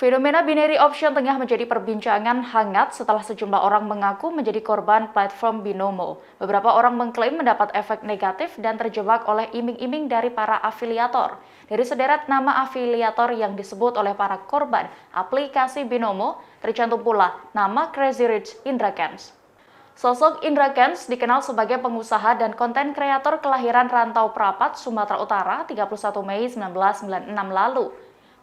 Fenomena binary option tengah menjadi perbincangan hangat setelah sejumlah orang mengaku menjadi korban platform Binomo. Beberapa orang mengklaim mendapat efek negatif dan terjebak oleh iming-iming dari para afiliator. Dari sederet nama afiliator yang disebut oleh para korban aplikasi Binomo, tercantum pula nama Crazy Rich Indra Kents. Sosok Indra Kents dikenal sebagai pengusaha dan konten kreator kelahiran Rantau Prapat, Sumatera Utara, 31 Mei 1996 lalu.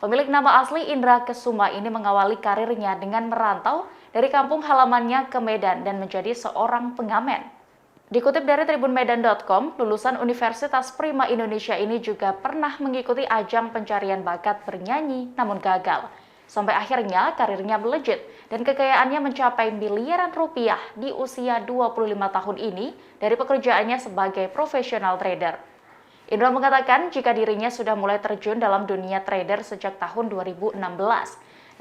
Pemilik nama asli Indra Kesuma ini mengawali karirnya dengan merantau dari kampung halamannya ke Medan dan menjadi seorang pengamen. Dikutip dari tribunmedan.com, lulusan Universitas Prima Indonesia ini juga pernah mengikuti ajang pencarian bakat bernyanyi namun gagal. Sampai akhirnya karirnya melejit dan kekayaannya mencapai miliaran rupiah di usia 25 tahun ini dari pekerjaannya sebagai profesional trader. Indra mengatakan jika dirinya sudah mulai terjun dalam dunia trader sejak tahun 2016.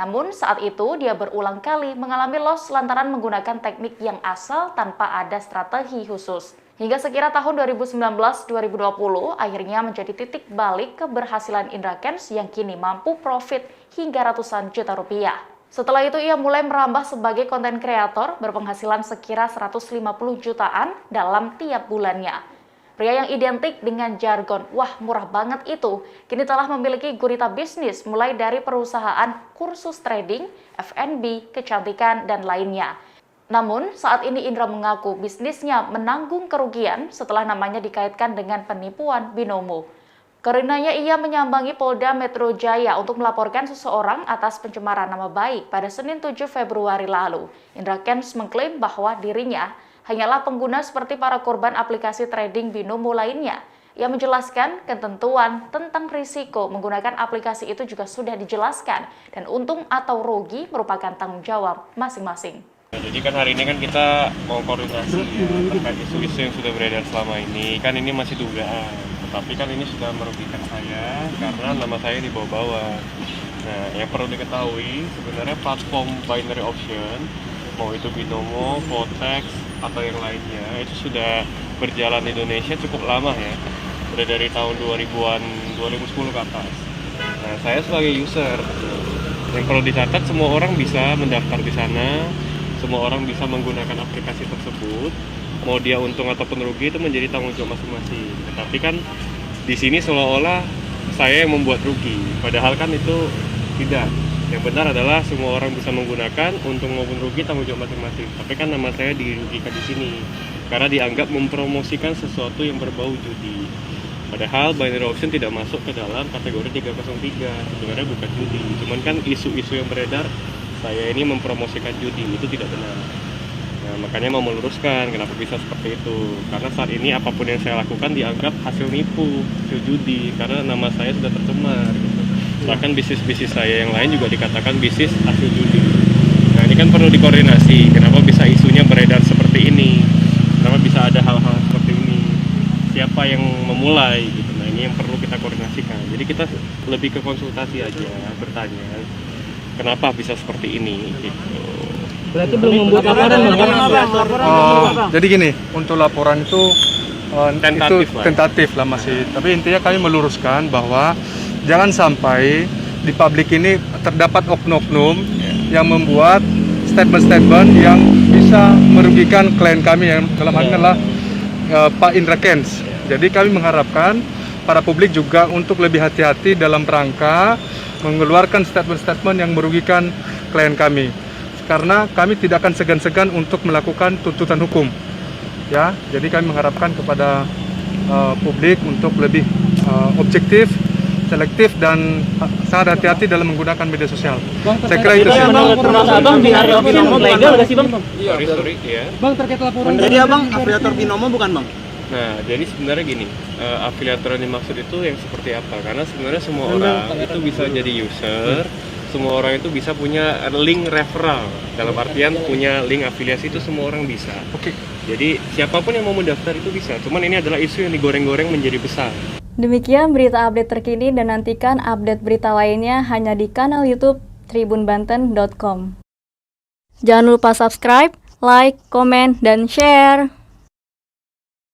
Namun saat itu dia berulang kali mengalami loss lantaran menggunakan teknik yang asal tanpa ada strategi khusus. Hingga sekira tahun 2019-2020 akhirnya menjadi titik balik keberhasilan Indra Kents yang kini mampu profit hingga ratusan juta rupiah. Setelah itu ia mulai merambah sebagai konten kreator berpenghasilan sekira 150 jutaan dalam tiap bulannya. Pria yang identik dengan jargon, wah murah banget itu, kini telah memiliki gurita bisnis mulai dari perusahaan kursus trading, F&B, kecantikan, dan lainnya. Namun, saat ini Indra mengaku bisnisnya menanggung kerugian setelah namanya dikaitkan dengan penipuan Binomo. Karenanya ia menyambangi Polda Metro Jaya untuk melaporkan seseorang atas pencemaran nama baik pada Senin 7 Februari lalu. Indra Kents mengklaim bahwa dirinya hanyalah pengguna seperti para korban aplikasi trading Binomo lainnya. Ia menjelaskan ketentuan tentang risiko menggunakan aplikasi itu juga sudah dijelaskan dan untung atau rugi merupakan tanggung jawab masing-masing. Jadi kan hari ini kan kita mau koordinasi ya, terkait isu-isu yang sudah beredar selama ini. Kan ini masih dugaan, tetapi kan ini sudah merugikan saya karena nama saya dibawa-bawa. Nah, yang perlu diketahui sebenarnya platform binary option, mau itu Binomo, Quotex, atau yang lainnya, itu sudah berjalan di Indonesia cukup lama ya. Sudah dari tahun 2000-an, 2010 ke atas. Nah, saya sebagai user, yang perlu dicatat semua orang bisa mendaftar di sana, semua orang bisa menggunakan aplikasi tersebut. Mau dia untung ataupun rugi itu menjadi tanggung jawab masing-masing. Tetapi kan di sini seolah-olah saya yang membuat rugi, padahal kan itu tidak. Yang benar adalah semua orang bisa menggunakan, untung maupun rugi tanggung jawab masing-masing. Tapi kan nama saya dirugikan di sini karena dianggap mempromosikan sesuatu yang berbau judi. Padahal binary option tidak masuk ke dalam kategori 303, sebenarnya bukan judi. Cuman kan isu-isu yang beredar saya ini mempromosikan judi, itu tidak benar. Nah, makanya mau meluruskan kenapa bisa seperti itu. Karena saat ini apapun yang saya lakukan dianggap hasil nipu, hasil judi, karena nama saya sudah tercemar gitu. Bahkan bisnis-bisnis saya yang lain juga dikatakan bisnis hasil judi. Nah, ini kan perlu dikoordinasi. Kenapa bisa isunya beredar seperti ini? Kenapa bisa ada hal-hal seperti ini? Siapa yang memulai gitu. Nah, ini yang perlu kita koordinasikan. Jadi kita lebih ke konsultasi aja, bertanya kenapa bisa seperti ini gitu. Berarti belum membuat laporan, Bang? Jadi gini, untuk laporan itu tentatif lah masih. Tapi intinya kami meluruskan bahwa jangan sampai di publik ini terdapat oknum-oknum yang membuat statement-statement yang bisa merugikan klien kami yang dalam hal ini adalah Pak Indra Kents. Jadi kami mengharapkan para publik juga untuk lebih hati-hati dalam rangka mengeluarkan statement-statement yang merugikan klien kami. Karena kami tidak akan segan-segan untuk melakukan tuntutan hukum. Ya, jadi kami mengharapkan kepada publik untuk lebih objektif, selektif dan sangat hati-hati dalam menggunakan media sosial. Bang, saya kira itu sih. Abang binary option legal nggak sih, Bang? Sorry ya. Bang, terkait laporan. Jadi Abang afiliator Binomo bukan, Bang? Nah, jadi sebenarnya gini, afiliator yang dimaksud itu yang seperti apa? Karena sebenarnya semua orang itu bisa jadi user, semua orang itu bisa punya link referral. Dalam artian punya link afiliasi itu semua orang bisa. Oke. Jadi siapapun yang mau mendaftar itu bisa. Cuman ini adalah isu yang digoreng-goreng menjadi besar. Demikian berita update terkini dan nantikan update berita lainnya hanya di kanal YouTube tribunbanten.com. Jangan lupa subscribe, like, komen, dan share.